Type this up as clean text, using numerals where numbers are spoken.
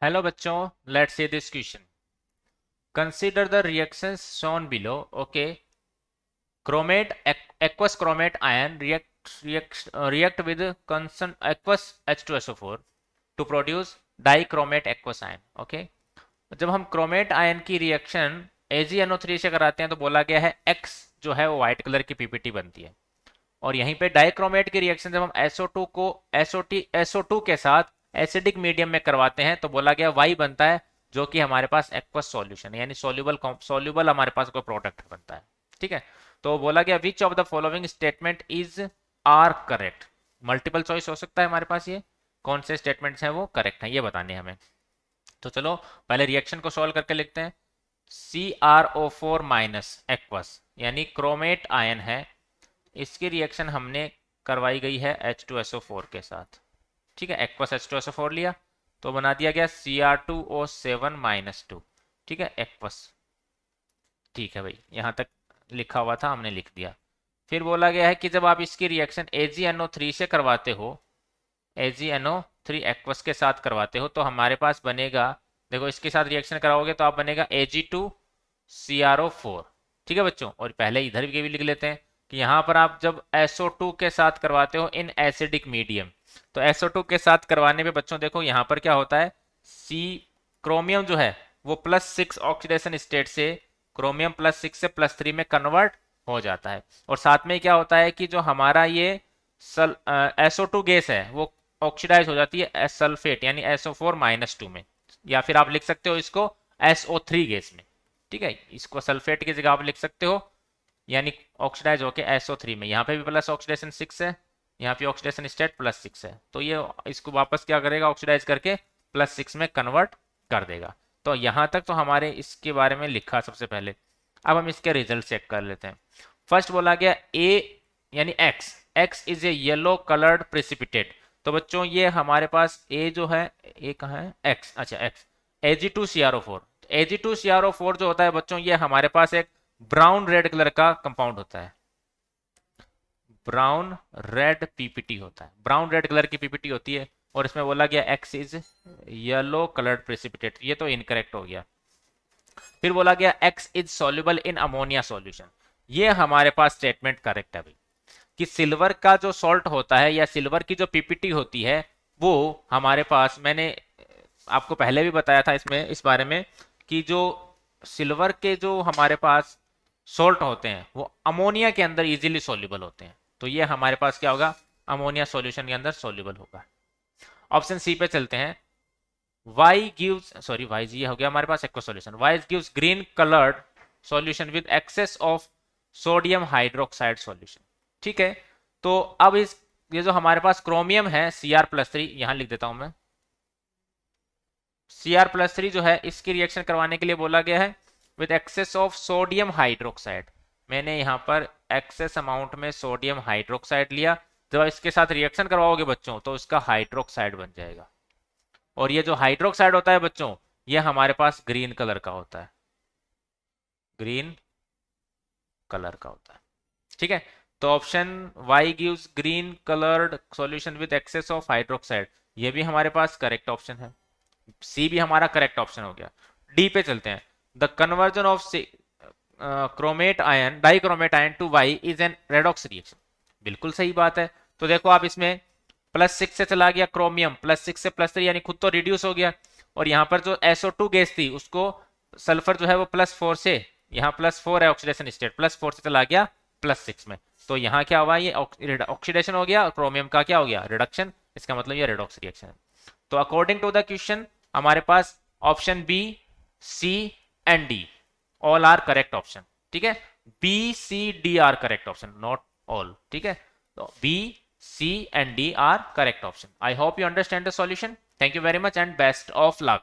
Hello बच्चों, let's see this question. Consider the reactions shown below. Okay, chromate, aqueous chromate ion react with constant aqueous H2SO4 to produce dichromate aqueous ion. Okay, जब हम chromate ion की reaction AgNO3 से कराते हैं तो बोला गया है X जो है वो व्हाइट कलर की पीपीटी बनती है, और यहीं पे डाइक्रोमेट की रिएक्शन जब हम SO2 को SO2 के साथ एसिडिक मीडियम में करवाते हैं तो बोला गया Y बनता है, जो कि हमारे पास एक्वस सॉल्यूशन है, यानी सोल्यूबल हमारे पास कोई प्रोडक्ट बनता है। ठीक है, तो बोला गया which of the following statement is are correct. Multiple choice हो सकता है हमारे पास, ये कौन से स्टेटमेंट्स हैं वो करेक्ट हैं ये बताने हमें। तो चलो पहले रिएक्शन को सॉल्व करके लिखते हैं। CrO4 माइनस एक्वस यानी क्रोमेट आयन है, इसकी रिएक्शन हमने करवाई गई है H2SO4 के साथ। ठीक है, एक्वस H2SO4 लिया तो बना दिया गया Cr2O7 माइनस 2। ठीक है, एक्वस। ठीक है भाई, यहां तक लिखा हुआ था हमने लिख दिया। फिर बोला गया है कि जब आप इसकी रिएक्शन AgNO3 से करवाते हो, AgNO3 एक्वस के साथ करवाते हो तो हमारे पास बनेगा, देखो इसके साथ रिएक्शन कराओगे तो आप बनेगा Ag2CrO4। ठीक है बच्चों, और पहले इधर भी लिख लेते हैं कि यहाँ पर आप जब SO2 के साथ करवाते हो इन एसिडिक मीडियम, तो SO2 के साथ करवाने पे बच्चों देखो यहाँ पर क्या होता है, सी क्रोमियम जो है वो +6 ऑक्सीडेशन स्टेट से क्रोमियम +6 से +3 में कन्वर्ट हो जाता है। और साथ में क्या होता है कि जो हमारा ये SO2 गैस है वो ऑक्सीडाइज हो जाती है सल्फेट यानी SO4 माइनस 2 में, या फिर आप लिख सकते हो इसको SO3 गैस में। ठीक है, इसको सल्फेट की जगह आप लिख सकते हो, यानी ऑक्सीडाइज होके SO3 में। यहाँ पे भी प्लस ऑक्सीडेशन 6 है, यहाँ पे ऑक्सीडेशन स्टेट +6 है, तो ये इसको वापस क्या करेगा, ऑक्सीडाइज करके +6 में कन्वर्ट कर देगा। तो यहाँ तक तो हमारे इसके बारे में लिखा सबसे पहले। अब हम इसके रिजल्ट चेक कर लेते हैं। फर्स्ट बोला गया ए यानी x is a yellow coloured precipitate. तो बच्चों ये हमारे पास ए जो है, ए कहाँ है, एक्स, अच्छा एक्स, Ag2CrO4। Ag2CrO4 जो होता है बच्चों ये हमारे पास एक ब्राउन रेड कलर का कंपाउंड होता है, ब्राउन रेड पीपीटी होता है, ब्राउन रेड कलर की पीपीटी होती है। और इसमें बोला गया x is yellow coloured precipitate, ये तो इनकरेक्ट हो गया। फिर बोला गया x is soluble in ammonia solution, ये हमारे पास स्टेटमेंट करेक्ट है भाई, कि सिल्वर का जो सॉल्ट होता है या सिल्वर की जो पीपीटी होती है वो हमारे पास, मैंने आपको पहले भी बताया था इसमें इस बारे में, कि जो सिल्वर के जो हमारे पास सोल्ट होते हैं वो अमोनिया के अंदर इजीली सोल्यूबल होते हैं, तो ये हमारे पास क्या होगा, अमोनिया सॉल्यूशन के अंदर सोल्यूबल होगा। ऑप्शन सी पे चलते हैं। वाई गिव्स, सॉरी वाई जी हो गया हमारे पास aqua solution, Y gives green coloured solution with excess of sodium hydroxide solution. ठीक है, तो अब इस ये जो हमारे पास क्रोमियम है Cr+3, यहां लिख देता हूं मैं, Cr+3 जो है इसकी रिएक्शन करवाने के लिए बोला गया है with excess of sodium hydroxide. मैंने यहाँ पर एक्सेस अमाउंट में सोडियम हाइड्रोक्साइड लिया, जब इसके साथ रिएक्शन करवाओगे बच्चों तो इसका हाइड्रोक्साइड बन जाएगा। और ये जो हाइड्रोक्साइड होता है बच्चों ये हमारे पास ग्रीन कलर का होता है, ग्रीन कलर का होता है। ठीक है, तो option Y gives green coloured solution with excess of hydroxide, ये भी हमारे पास करेक्ट ऑप्शन है, सी भी हमारा करेक्ट ऑप्शन हो गया। डी पे चलते हैं। The conversion of chromate ion dichromate ion to Y is an redox reaction, बिल्कुल सही बात है। तो देखो आप इसमें +6 से चला गया क्रोमियम, +6 से +3 यानी खुद तो रिड्यूस हो गया, और यहाँ पर जो SO2 गैस थी उसको सल्फर जो है वो +4 से, यहाँ +4 है ऑक्सीडेशन स्टेट, +4 से चला गया +6 में, तो यहाँ क्या हुआ, ये ऑक्सीडेशन हो गया, क्रोमियम का क्या हो गया, रिडक्शन, इसका मतलब ये रेडॉक्स रिएक्शन है। तो अकॉर्डिंग टू द क्वेश्चन हमारे पास option B, C and D all are correct option. ठीक है, B C D are correct option, not all. ठीक है, तो B C and D are correct option. I hope you understand the solution. Thank you very much and best of luck.